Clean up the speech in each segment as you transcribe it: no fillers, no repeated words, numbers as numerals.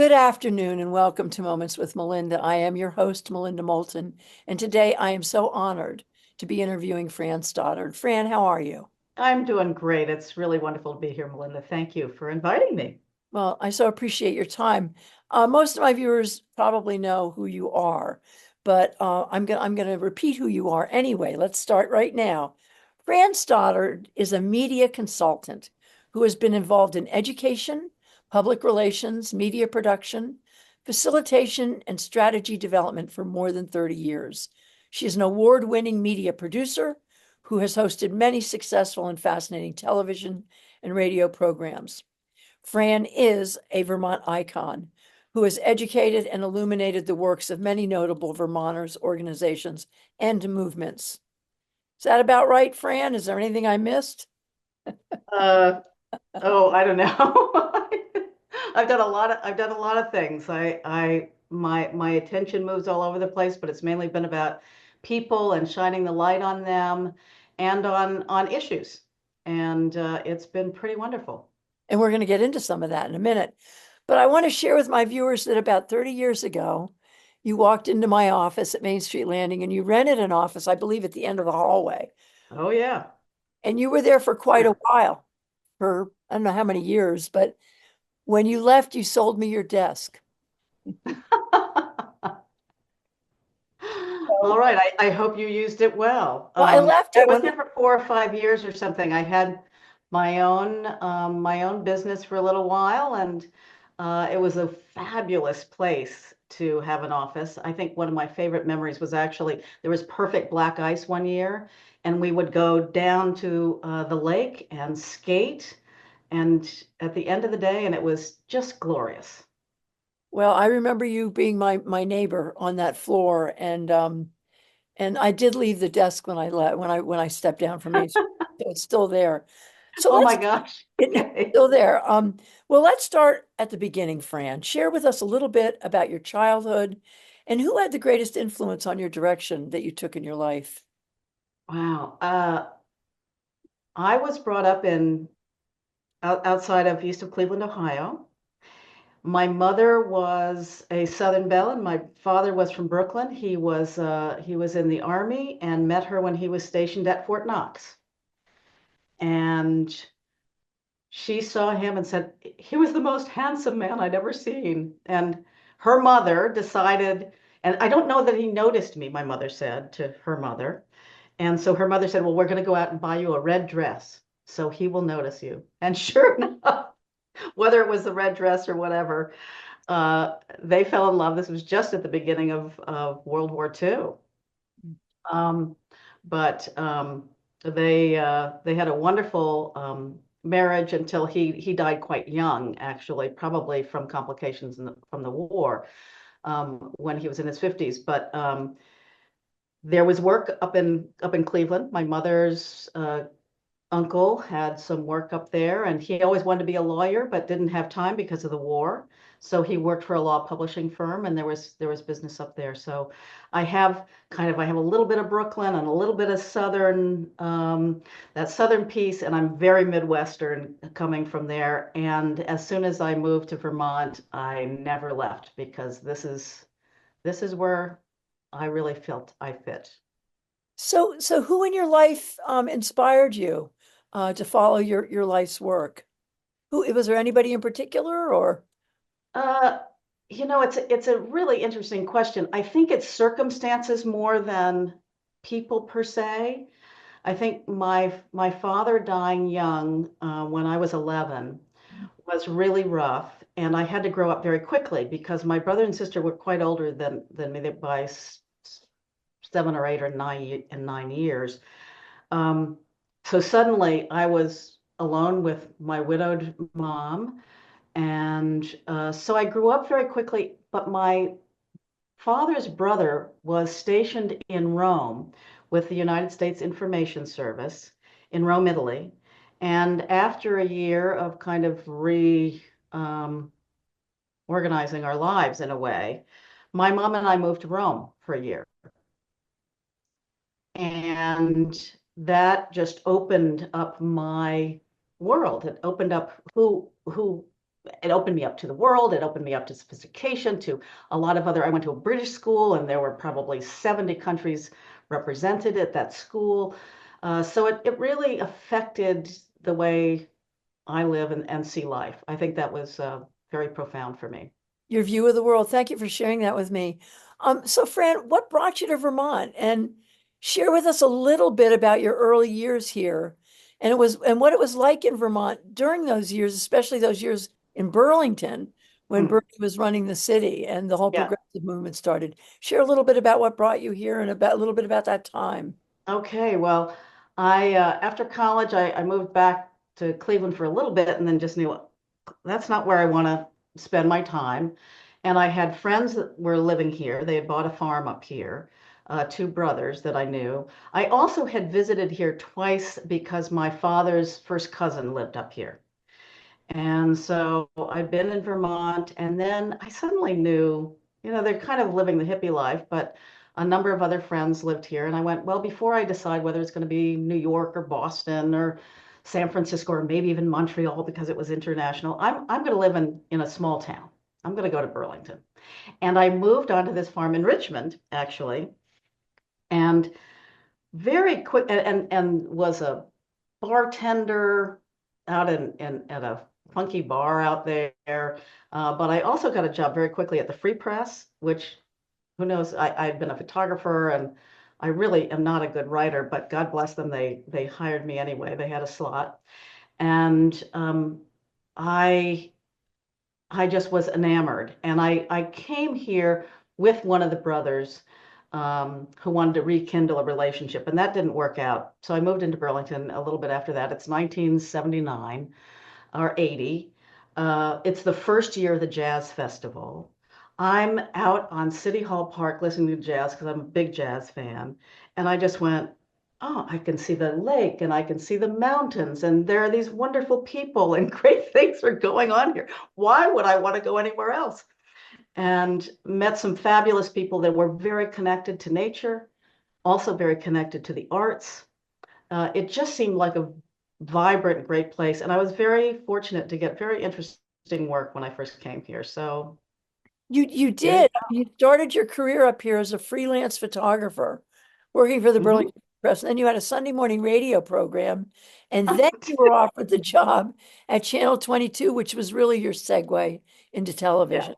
Good afternoon and welcome to Moments with Melinda. I am your host, Melinda Moulton, and today I am so honored to be interviewing Fran Stoddard. Fran, how are you? I'm doing great. It's really wonderful to be here, Melinda. Thank you for inviting me. Well, I so appreciate your time. Most of my viewers probably know who you are, but I'm gonna repeat who you are anyway. Let's start right now. Fran Stoddard is a media consultant who has been involved in education, public relations, media production, facilitation, and strategy development for more than 30 years. She is an award-winning media producer who has hosted many successful and fascinating television and radio programs. Fran is a Vermont icon who has educated and illuminated the works of many notable Vermonters, organizations, and movements. Is that about right, Fran? Is there anything I missed? Uh, I don't know. I've done a lot of things. My attention moves all over the place, but it's mainly been about people and shining the light on them and on issues. And it's been pretty wonderful. And we're going to get into some of that in a minute. But I want to share with my viewers that about 30 years ago, you walked into my office at Main Street Landing and you rented an office, I believe, at the end of the hallway. Oh yeah. And you were there for quite a while, for I don't know how many years, but when you left, you sold me your desk. All So, right. I hope you used it well. well, I left I it was when, there for 4 or 5 years or something. I had my own business for a little while, and it was a fabulous place to have an office. I think one of my favorite memories was actually there was perfect black ice one year, and we would go down to the lake and skate, and at the end of the day, and it was just glorious. well, I remember you being my neighbor on that floor, and I did leave the desk when I left when I stepped down from Main Street. So it's still there. So Oh my let's gosh. it's Okay. still there. Well, let's start at the beginning, Fran. Share with us a little bit about your childhood and who had the greatest influence on your direction that you took in your life. Wow. I was brought up in outside of east of Cleveland, Ohio. My mother was a Southern Belle, and my father was from Brooklyn. He was in the Army and met her when he was stationed at Fort Knox. And she saw him and said he was the most handsome man I'd ever seen. And her mother decided, and I don't know that he noticed me, my mother said to her mother. And so her mother said, "Well, we're going to go out and buy you a red dress so he will notice you." And sure enough, whether it was the red dress or whatever, they fell in love. This was just at the beginning of World War II. Um, but they had a wonderful marriage until he died quite young, actually, probably from complications from the war when he was in his 50s. But there was work up in Cleveland. My mother's uncle had some work up there, and he always wanted to be a lawyer, but didn't have time because of the war. So he worked for a law publishing firm, and there was business up there. So I have a little bit of Brooklyn and a little bit of Southern, that Southern piece, and I'm very Midwestern coming from there. And as soon as I moved to Vermont, I never left because this is where I really felt I fit. So who in your life inspired you to follow your life's work? Who was there anybody in particular or? Uh, it's a really interesting question. I think it's circumstances more than people per se. I think my father dying young when I was 11 was really rough, and I had to grow up very quickly because my brother and sister were quite older than me by 7 or 8 or 9 years. Um, so suddenly I was alone with my widowed mom. And so I grew up very quickly, but my father's brother was stationed in Rome with the United States Information Service in Rome, Italy. And after a year of kind of um, organizing our lives in a way, my mom and I moved to Rome for a year. And that just opened up my world. It opened up who it opened me up to the world. It opened me up to sophistication, to a lot of other, I went to a British school and there were probably 70 countries represented at that school. So it really affected the way I live and see life. I think that was very profound for me. Your view of the world. Thank you for sharing that with me. So Fran, what brought you to Vermont? And share with us a little bit about your early years here and what it was like in Vermont during those years, especially those years in Burlington when Hmm. Bernie was running the city and the whole Yeah. progressive movement started. Share a little bit about what brought you here and about a little bit about that time. Okay. Well, I after college, I moved back to Cleveland for a little bit and then just knew that's not where I want to spend my time. And I had friends that were living here. They had bought a farm up here, two brothers that I knew. I also had visited here twice because my father's first cousin lived up here. And so I've been in Vermont, and then I suddenly knew, they're kind of living the hippie life, but a number of other friends lived here. And I went, well, before I decide whether it's going to be New York or Boston or San Francisco or maybe even Montreal because it was international, I'm going to live in a small town. I'm going to go to Burlington. And I moved onto this farm in Richmond, actually, and very quick and was a bartender out in at a funky bar out there. But I also got a job very quickly at the Free Press, which who knows, I'd been a photographer and I really am not a good writer, but God bless them, they hired me anyway. They had a slot. And I I just was enamored. And I came here with one of the brothers who wanted to rekindle a relationship, and that didn't work out. So I moved into Burlington a little bit after that. It's 1979 or 80. It's the first year of the Jazz Festival. I'm out on City Hall Park listening to jazz because I'm a big jazz fan. And I just went, oh, I can see the lake and I can see the mountains, and there are these wonderful people and great things are going on here. Why would I want to go anywhere else? And met some fabulous people that were very connected to nature, also very connected to the arts. It just seemed like a vibrant, great place. And I was very fortunate to get very interesting work when I first came here. So You there you did. You started your career up here as a freelance photographer, working for the go. Mhm. Burlington Press. And then you had a Sunday morning radio program. And then you were offered the job at Channel 22, which was really your segue into Yeah. television.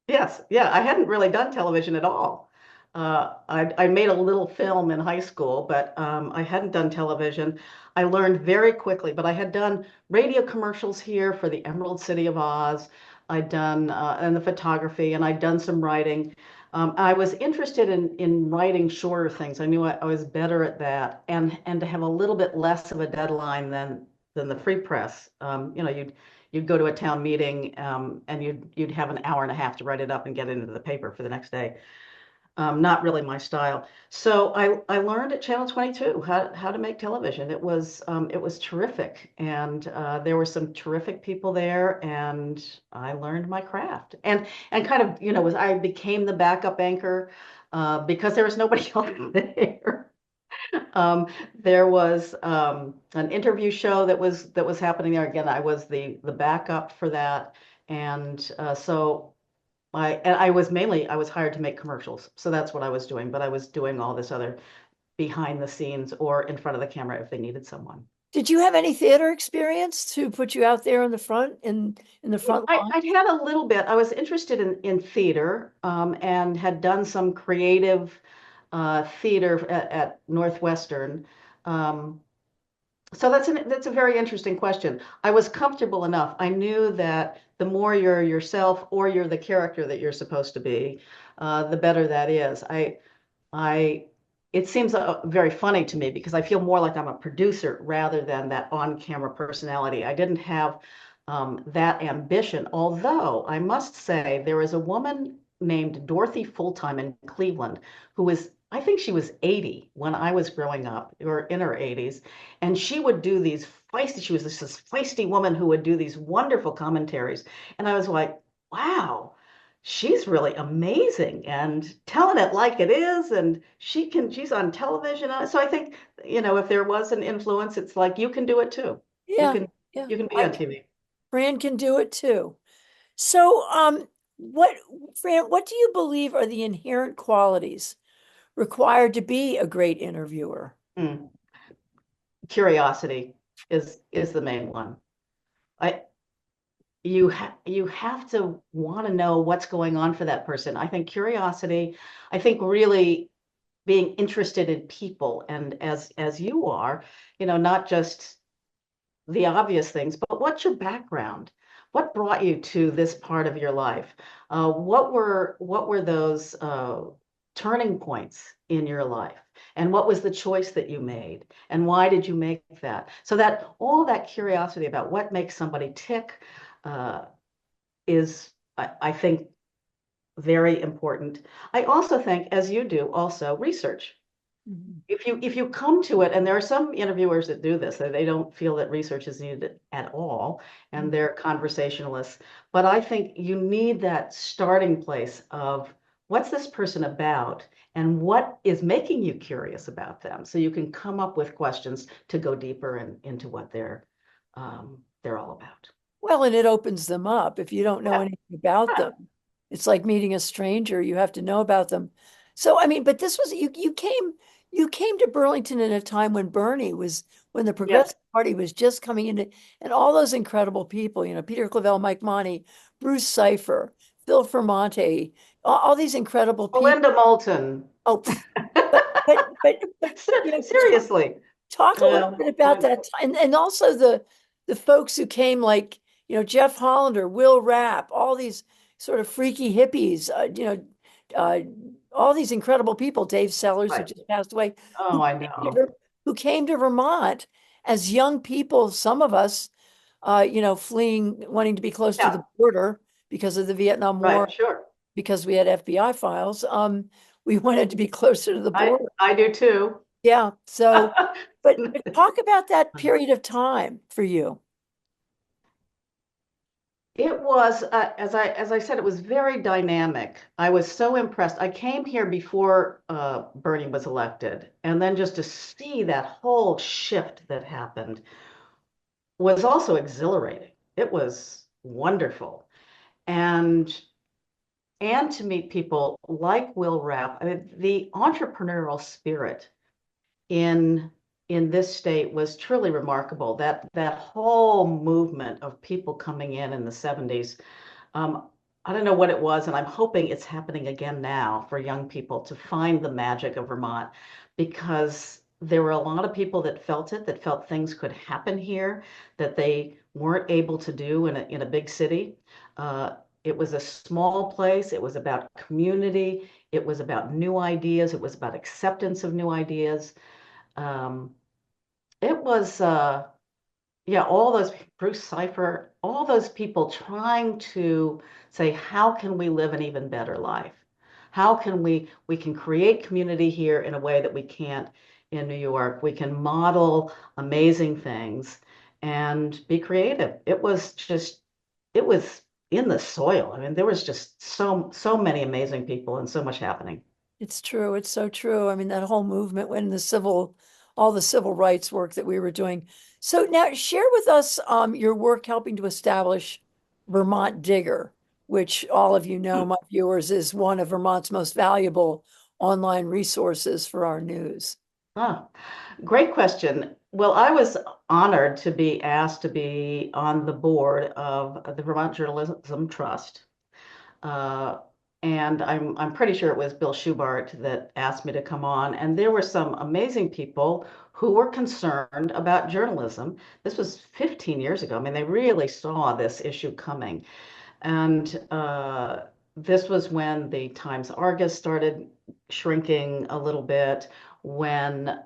Yes, yeah, I hadn't really done television at all. I made a little film in high school, but I hadn't done television. I learned very quickly, but I had done radio commercials here for the Emerald City of Oz. I'd done and the photography, and I'd done some writing. I was interested in writing shorter things. I knew I was better at that, and to have a little bit less of a deadline than the free press. You'd go to a town meeting and you'd have an hour and a half to write it up and get it into the paper for the next day. Not really my style. So I learned at Channel 22 how to make television. It was terrific, and there were some terrific people there, and I learned my craft. And kind of was I became the backup anchor because there was nobody else there. There was an interview show that was happening there. Again, I was the backup for that, and so I was hired to make commercials, so that's what I was doing. But I was doing all this other behind the scenes or in front of the camera if they needed someone. Did you have any theater experience to put you out there in the front in the front line? I'd had a little bit. I was interested in theater and had done some creative theater at Northwestern. Um, So that's a very interesting question. I was comfortable enough. I knew that the more you're yourself or you're the character that you're supposed to be, the better that is. I it seems very funny to me because I feel more like I'm a producer rather than that on-camera personality. I didn't have that ambition, although I must say there was a woman named Dorothy Fulltime in Cleveland who was, I think she was 80 when I was growing up, or in her 80s, and she would do these feisty, she was this feisty woman who would do these wonderful commentaries. And I was like, wow, she's really amazing and telling it like it is, and she's on television. So I think, if there was an influence, it's like you can do it too. You Yeah, can yeah. you can be on TV. Fran can do it too. So, what, Fran, what do you believe are the inherent qualities required to be a great interviewer? Hmm. Curiosity is the main one. I you have to want to know what's going on for that person. I think curiosity, I think really being interested in people, and as you are, not just the obvious things, but what's your background? What brought you to this part of your life? What were those turning points in your life? And what was the choice that you made? And why did you make that? So that all that curiosity about what makes somebody tick uh, is, I think, very important. I also think, as you do, also research. Mhm. If you come to it, and there are some interviewers that do this, that they don't feel that research is needed at all, and they're conversationalists. But I think you need that starting place of what's this person about, and what is making you curious about them, so you can come up with questions to go deeper into what they're all about. Well, and it opens them up. If you don't know Yeah, anything about yeah, them, it's like meeting a stranger. You have to know about them. So, I mean, but this was you came to Burlington in a time when when the yes. Progressive Party was just coming into, and all those incredible people, Peter Clavelle, Mike Monty, Bruce Cipher, Phil Fermonte, all these incredible people. Melinda Moulton. Oh, but talk, Seriously. talk a little bit about Uh, that time, and also the folks who came, like Jeff Hollander, Will Rapp, all these sort of freaky hippies, uh, all these incredible people, Dave Sellers, who right. just passed away, Oh, who I came to, know. who came to Vermont as young people, some of us, fleeing, wanting to be close to the Yeah, border because of the Vietnam right, War, sure. because we had FBI files. We wanted to be closer to the I border. I do too. Yeah. So, but talk about that period of time for you. It was, as I said, it was very dynamic. I was so impressed. I came here before Bernie was elected, and then just to see that whole shift that happened was also exhilarating. It was wonderful, and to meet people like Will Rapp. I mean, the entrepreneurial spirit in this state was truly remarkable. That whole movement of people coming in the 70s. Um, I don't know what it was, and I'm hoping it's happening again now for young people to find the magic of Vermont, because there were a lot of people that felt it, that felt things could happen here that they weren't able to do in a big city. Uh, it was a small place. It was about community. It was about new ideas. It was about acceptance of new ideas. Um, it was, yeah, all those, Bruce Cipher, all those people trying to say, how can we live an even better life? How can we can create community here in a way that we can't in New York. We can model amazing things and be creative. It was in the soil. I mean, there was just so many amazing people and so much happening. It's true. It's so true. I mean, that whole movement when all the civil rights work that we were doing. So now share with us your work helping to establish Vermont Digger, which all of you know, Hmm. my viewers, is one of Vermont's most valuable online resources for our news. Ah, great question. Well, I was honored to be asked to be on the board of the Vermont Journalism Trust. Uh, and I'm pretty sure it was Bill Schubart that asked me to come on. And there were some amazing people who were concerned about journalism. This was 15 years ago. I mean, they really saw this issue coming. And this was when the Times Argus started shrinking a little bit, when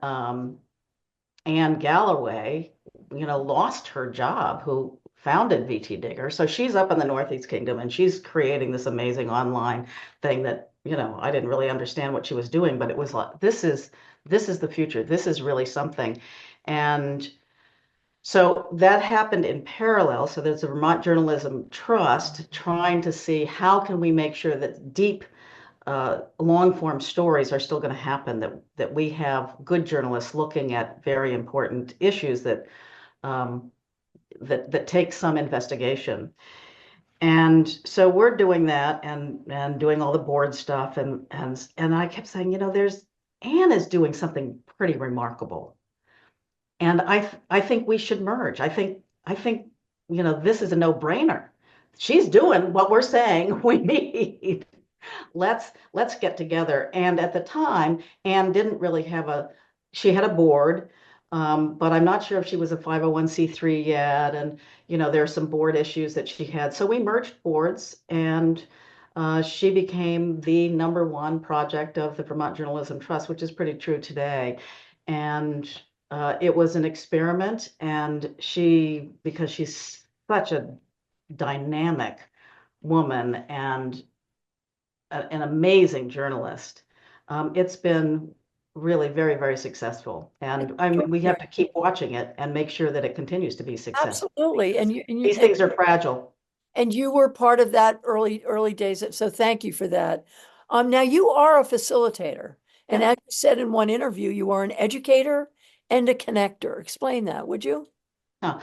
Anne Galloway, lost her job, who founded VT Digger. So she's up in the Northeast Kingdom, and she's creating this amazing online thing that, I didn't really understand what she was doing, but it was like, this is the future. This is really something. And so that happened in parallel. So there's a Vermont Journalism Trust trying to see how can we make sure that deep long form stories are still going to happen, that we have good journalists looking at very important issues that um, that take some investigation. And so we're doing that and doing all the board stuff and I kept saying, there's Anne is doing something pretty remarkable. And I think we should merge. I think this is a no-brainer. She's doing what we're saying we need. Let's get together. And at the time, Anne didn't really have she had a board, but I'm not sure if she was a 501(c)(3) yet. And, there are some board issues that she had. So we merged boards and she became the #1 project of the Vermont Journalism Trust, which is pretty true today. And it was an experiment. And because she's such a dynamic woman and an amazing journalist. It's been really very, very successful. And I mean, we have to keep watching it and make sure that it continues to be successful. Absolutely. These things are fragile. And you were part of that early days. So thank you for that. Now you are a facilitator. And Yeah. as you said in one interview, you are an educator and a connector. Explain that, would you? Huh.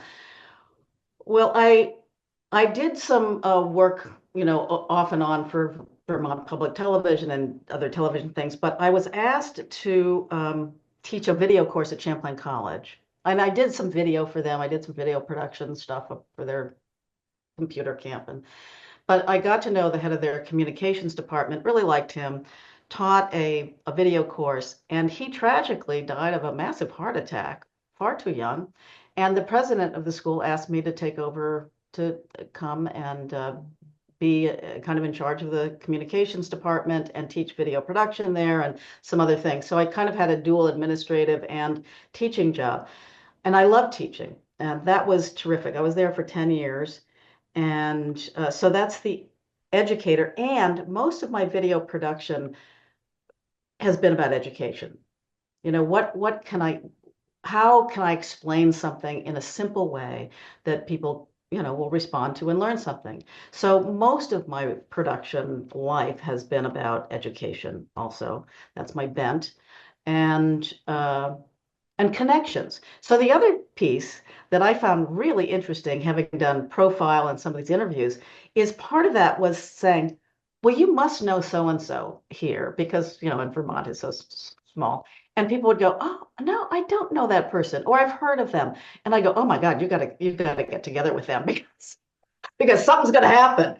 Well, I did some work, off and on for Vermont Public Television and other television things, but I was asked to teach a video course at Champlain College. And I did some video for them. I did some video production stuff for their computer camp. But I got to know the head of their communications department, really liked him, taught a video course, and he tragically died of a massive heart attack, far too young. And the president of the school asked me to take over to come and be kind of in charge of the communications department and teach video production there and some other things. So I kind of had a dual administrative and teaching job. And I love teaching. And that was terrific. I was there for 10 years. And so that's the educator. And most of my video production has been about education. How can I explain something in a simple way that people, will respond to and learn something? So most of my production life has been about education also. That's my bent. And connections. So the other piece that I found really interesting, having done profile and some of these interviews, is part of that was saying, well, you must know so and so here because, in Vermont is so small. And people would go, oh, no, I don't know that person, or I've heard of them. And I go, oh my God, you gotta get together with them because something's gonna happen.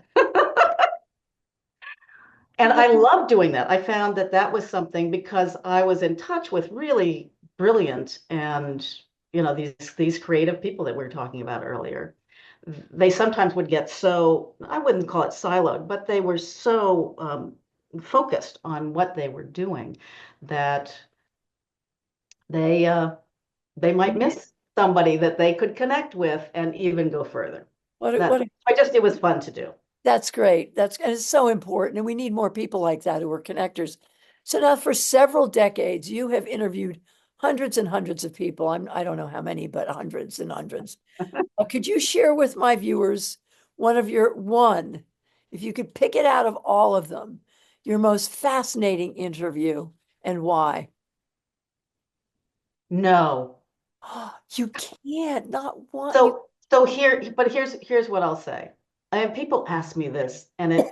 And I love doing that. I found that was something because I was in touch with really brilliant and these creative people that we were talking about earlier. They sometimes would get so, I wouldn't call it siloed, but they were so focused on what they were doing that they might miss somebody that they could connect with and even go further. It was fun to do. That's great. And it's so important. And we need more people like that who are connectors. So now for several decades, you have interviewed hundreds and hundreds of people. I don't know how many, but hundreds and hundreds. Could you share with my viewers if you could pick it out of all of them, your most fascinating interview and why? No. You can't, not one. Here's what I'll say. I have people ask me this, and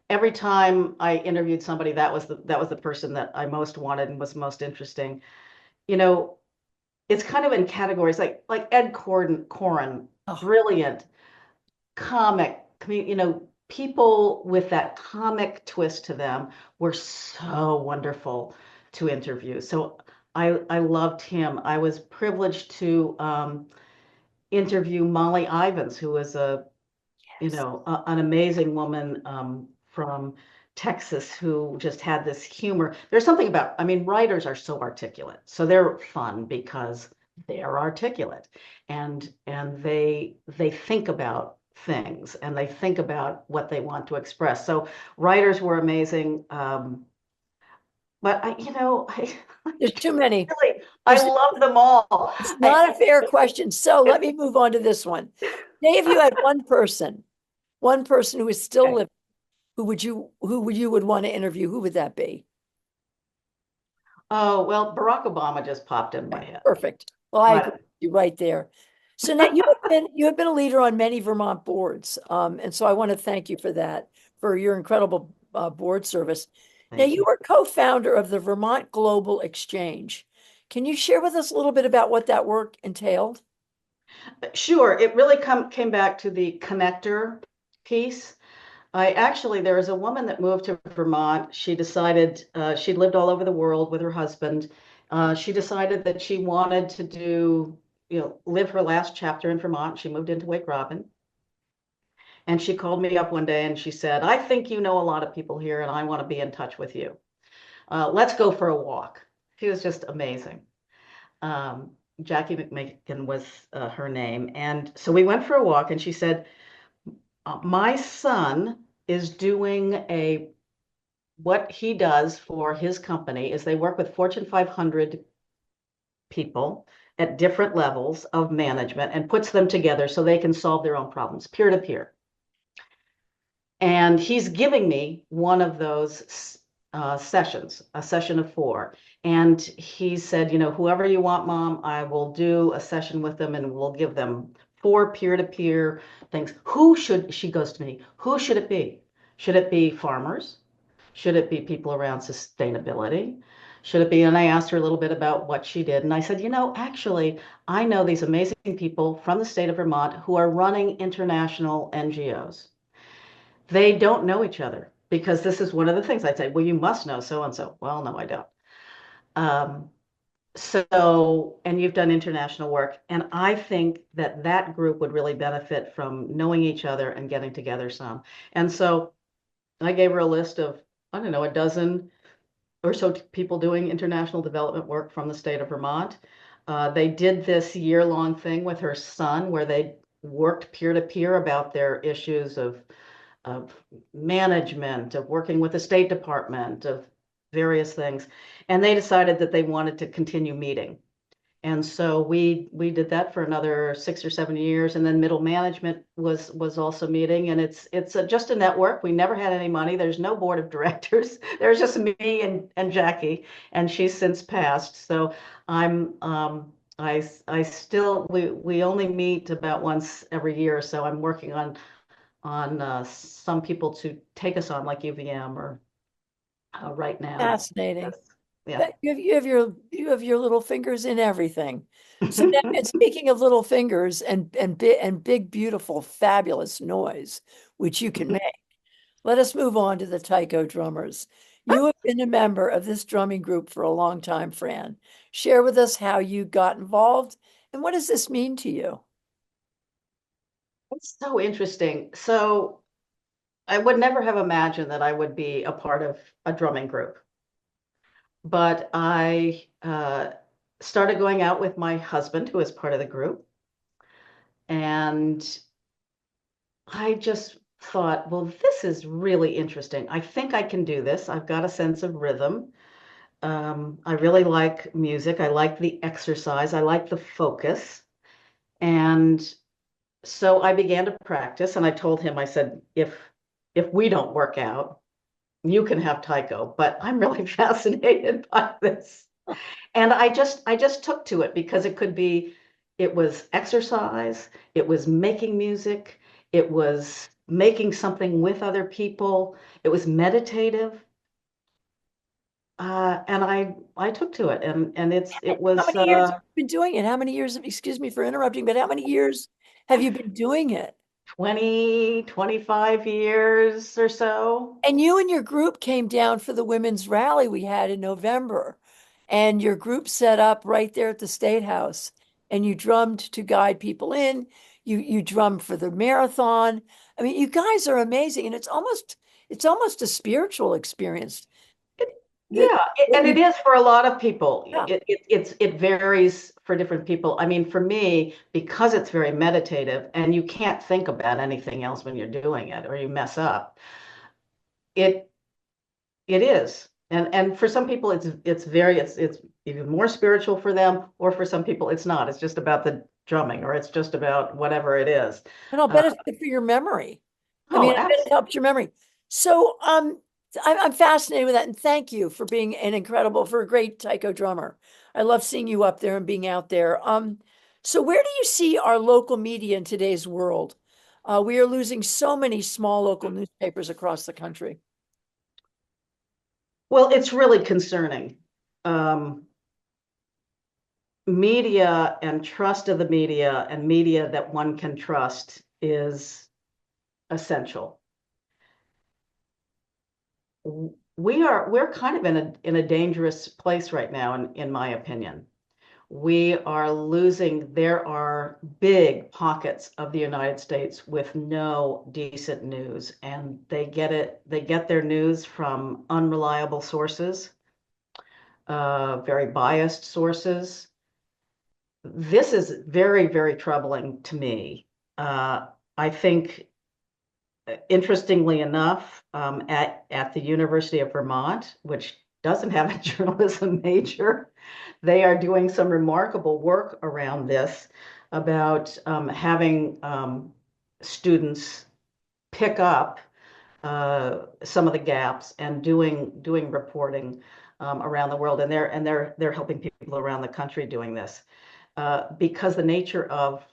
every time I interviewed somebody, that was the person that I most wanted and was most interesting. It's kind of in categories like Ed Koren, brilliant, comic, people with that comic twist to them were so wonderful to interview. So I loved him. I was privileged to interview Molly Ivins, who was an amazing woman from Texas who just had this humor. There's something about, writers are so articulate. So they're fun because they're articulate and they think about things and they think about what they want to express. So writers were amazing. But There's too many. Really, I love them all. It's not a fair question. So let me move on to this one. Say if you had one person who is still living, who you would want to interview, who would that be? Oh, well, Barack Obama just popped in my head. Perfect. Well, I agree with you right there. So now you have been a leader on many Vermont boards, and so I want to thank you for that, for your incredible board service. Now Thank you you. were co-founder of the Vermont Global Exchange. Can you share with us a little bit about what that work entailed? Sure, it really came back to the connector piece. There was a woman that moved to Vermont. She decided she'd lived all over the world with her husband. She decided that she wanted to live her last chapter in Vermont. She moved into Wake Robin. And she called me up one day and she said, I think you know a lot of people here and I want to be in touch with you. Let's go for a walk. She was just amazing. Um, Jackie McMakin was her name. And so we went for a walk and she said, my son is doing what he does for his company is they work with Fortune 500 people at different levels of management and puts them together so they can solve their own problems, peer to peer. And he's giving me one of those sessions, a session of 4. And he said, whoever you want, Mom, I will do a session with them and we'll give them 4 peer-to-peer things. She goes to me, who should it be? Should it be farmers? Should it be people around sustainability? Should it be? And I asked her a little bit about what she did. And I said, actually, I know these amazing people from the state of Vermont who are running international NGOs. They don't know each other because this is one of the things I'd say, well, you must know so and so. Well, no, I don't. Um, and you've done international work. And I think that that group would really benefit from knowing each other and getting together some. And so I gave her a list of, I don't know, a dozen or so people doing international development work from the state of Vermont. They did this year-long thing with her son where they worked peer-to-peer about their issues of management, of working with the State Department, of various things. And they decided that they wanted to continue meeting. And so we did that for another 6 or 7 years, and then middle management was also meeting, and it's just a network. We never had any money. There's no board of directors. There's just me and Jackie, and she's since passed. So I'm I still we only meet about once every year, so I'm working on some people to take us on like UVM or right now. Fascinating. Yes. Yeah. But you have your little fingers in everything. So now, and speaking of little fingers and big, beautiful, fabulous noise, which you can make, let us move on to the taiko drummers. You have been a member of this drumming group for a long time, Fran. Share with us how you got involved and what does this mean to you? It's so interesting. So I would never have imagined that I would be a part of a drumming group, but I started going out with my husband, who is part of the group, and I just thought, well, this is really interesting. I think I can do this. I've got a sense of rhythm. I really like music. I like the exercise. I like the focus. And so I began to practice, and I told him, I said, if we don't work out, you can have taiko, but I'm really fascinated by this. And I just took to it because it was exercise, it was making music, it was making something with other people, it was meditative. And I took to it, and it How was many years have you been doing it? How many years, excuse me for interrupting, but how many years have you been doing it? 20, 25 years or so. And you and your group came down for the women's rally we had in November. And your group set up right there at the State House. And you drummed to guide people in. You drummed for the marathon. I mean, you guys are amazing. And it's almost a spiritual experience. The, Yeah, what and you it is for a lot of people. yeah. It varies for different people. I mean, for me, because it's very meditative and you can't think about anything else when you're doing it or you mess up, it it is. And for some people it's even more spiritual for them, or for some people it's not. It's just about the drumming or it's just about whatever it is. And I'll Uh, bet it's good for your memory. I oh, mean, I bet it helps your memory. So I'm fascinated with that. And thank you for being for a great taiko drummer. I love seeing you up there and being out there. So where do you see our local media in today's world? We are losing so many small local newspapers across the country. Well, it's really concerning. Um, Media and trust of the media and media that one can trust is essential. We're kind of in a dangerous place right now, in my opinion. We are losing, there are big pockets of the United States with no decent news, and they get their news from unreliable sources, very biased sources. This is very, very troubling to me. Uh, I think, interestingly enough, at the University of Vermont, which doesn't have a journalism major, they are doing some remarkable work around this about having students pick up some of the gaps and doing reporting around the world, and they're helping people around the country doing this because the nature of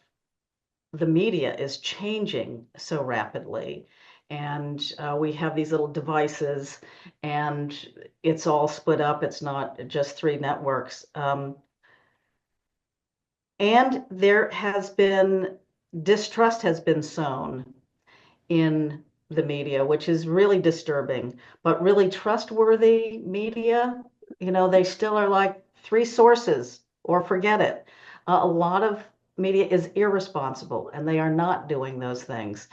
the media is changing so rapidly. And we have these little devices, and it's all split up. It's not just three networks. And there has been distrust has been sown in the media, which is really disturbing. But really trustworthy media, they still are like three sources or forget it. A lot of media is irresponsible, and they are not doing those things.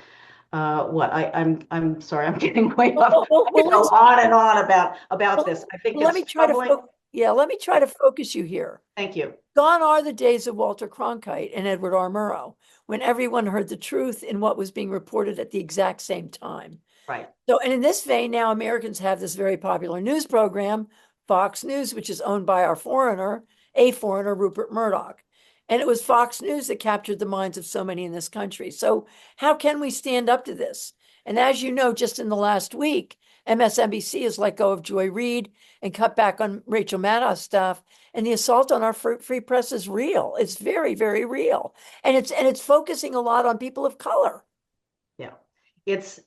I'm sorry, I'm getting way Well, off. I could go let's on and on about well, this. I think let it's me try to troubling. yeah, let me try to focus you here. Thank you. Gone are the days of Walter Cronkite and Edward R. Murrow, when everyone heard the truth in what was being reported at the exact same time. Right. So, and in this vein, now Americans have this very popular news program, Fox News, which is owned by a foreigner, Rupert Murdoch. And it was Fox News that captured the minds of so many in this country. So, how can we stand up to this? And as you know, just in the last week, MSNBC has let go of Joy Reid and cut back on Rachel Maddow's staff. And the assault on our free press is real. It's very, very real. And it's focusing a lot on people of color. Yeah. It's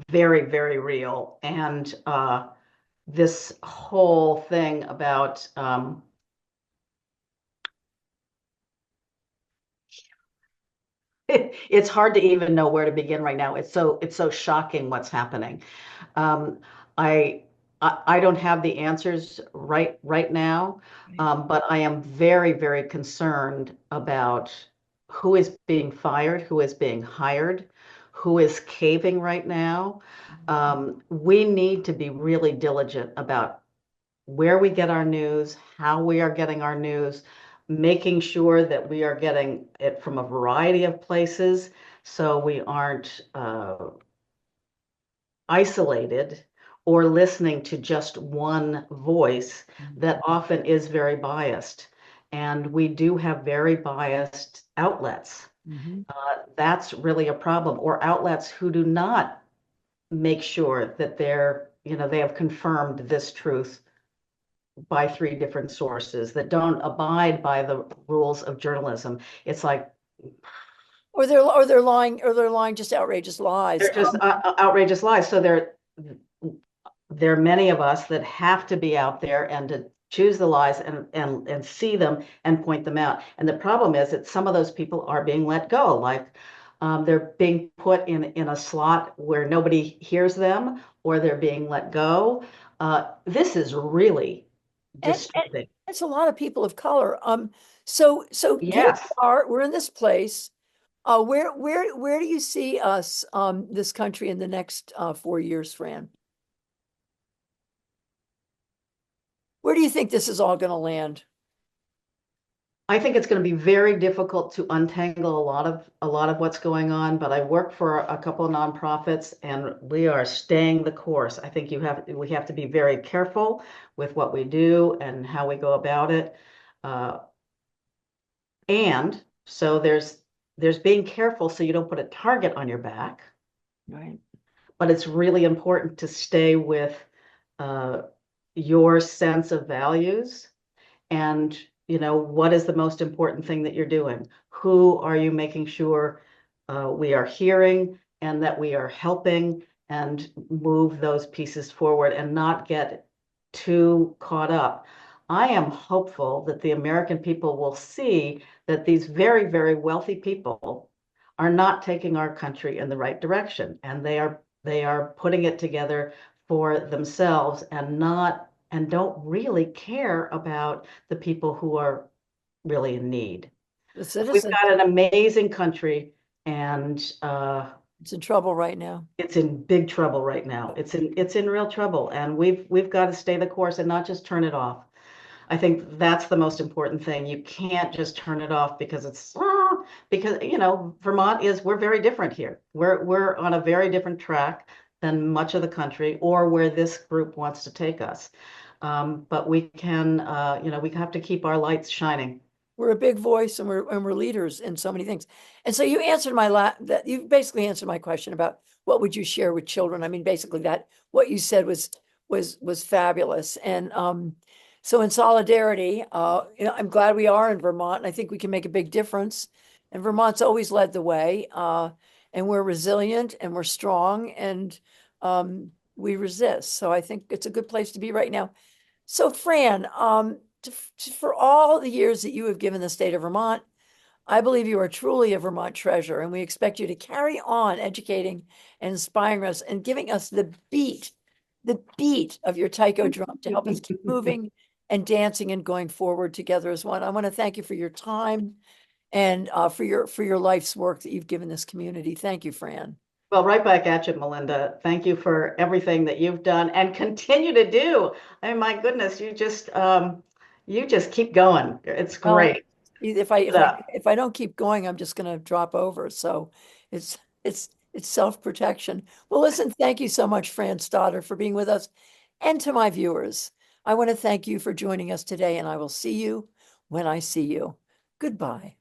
very, very real. And this whole thing about it's hard to even know where to begin right now. It's so shocking what's happening. Um, I, I don't have the answers right now, but I am very, very concerned about who is being fired, who is being hired, who is caving right now. We need to be really diligent about where we get our news, how we are getting our news, making sure that we are getting it from a variety of places so we aren't isolated or listening to just one voice that often is very biased. And we do have very biased outlets. Mhm. That's really a problem, or outlets who do not make sure that they have confirmed this truth by three different sources, that don't abide by the rules of journalism. It's like Or they're lying just outrageous lies. they're just outrageous lies. So there are many of us that have to be out there and to choose the lies and see them and point them out. And the problem is that some of those people are being let go, like they're being put in a slot where nobody hears them, or they're being let go. This is really And disturbing. it's a lot of people of color. So here we Yes. are, we're in this place. Where do you see us, this country in the next 4 years, Fran? Where do you think this is all going to land? I think it's going to be very difficult to untangle a lot of what's going on, but I work for a couple of nonprofits, and we are staying the course. I think we have to be very careful with what we do and how we go about it. Uh, and so there's being careful so you don't put a target on your back, Right. but it's really important to stay with uh, your sense of values. And what is the most important thing that you're doing? Who are you making sure we are hearing and that we are helping and move those pieces forward and not get too caught up? I am hopeful that the American people will see that these very, very wealthy people are not taking our country in the right direction, and they are putting it together for themselves and don't really care about the people who are really in need. The We've citizens, got an amazing country, and it's in trouble right now. it's in big trouble right now. It's in real trouble, and we've got to stay the course and not just turn it off. I think that's the most important thing. You can't just turn it off because because Vermont we're very different here. We're on a very different track than much of the country or where this group wants to take us. But we have to keep our lights shining. We're a big voice and we're leaders in so many things. And so you answered that you basically answered my question about what would you share with children. I mean, basically that what you said was fabulous. And so in solidarity, I'm glad we are in Vermont, and I think we can make a big difference. And Vermont's always led the way, and we're resilient and we're strong, and we resist. So I think it's a good place to be right now. So Fran, for all the years that you have given the state of Vermont, I believe you are truly a Vermont treasure, and we expect you to carry on educating and inspiring us and giving us the beat of your taiko drum to help us keep moving and dancing and going forward together as one. I want to thank you for your time and for your life's work that you've given this community. Thank you, Fran. Well, right back at you, Melinda. Thank you for everything that you've done and continue to do. I mean, my goodness, you just keep going. It's Well, great. if I Keep if it I up. if I don't keep going, I'm just going to drop over. So it's self-protection. Well, listen, thank you so much, Fran Stoddard, for being with us, and to my viewers. I want to thank you for joining us today, and I will see you when I see you. Goodbye.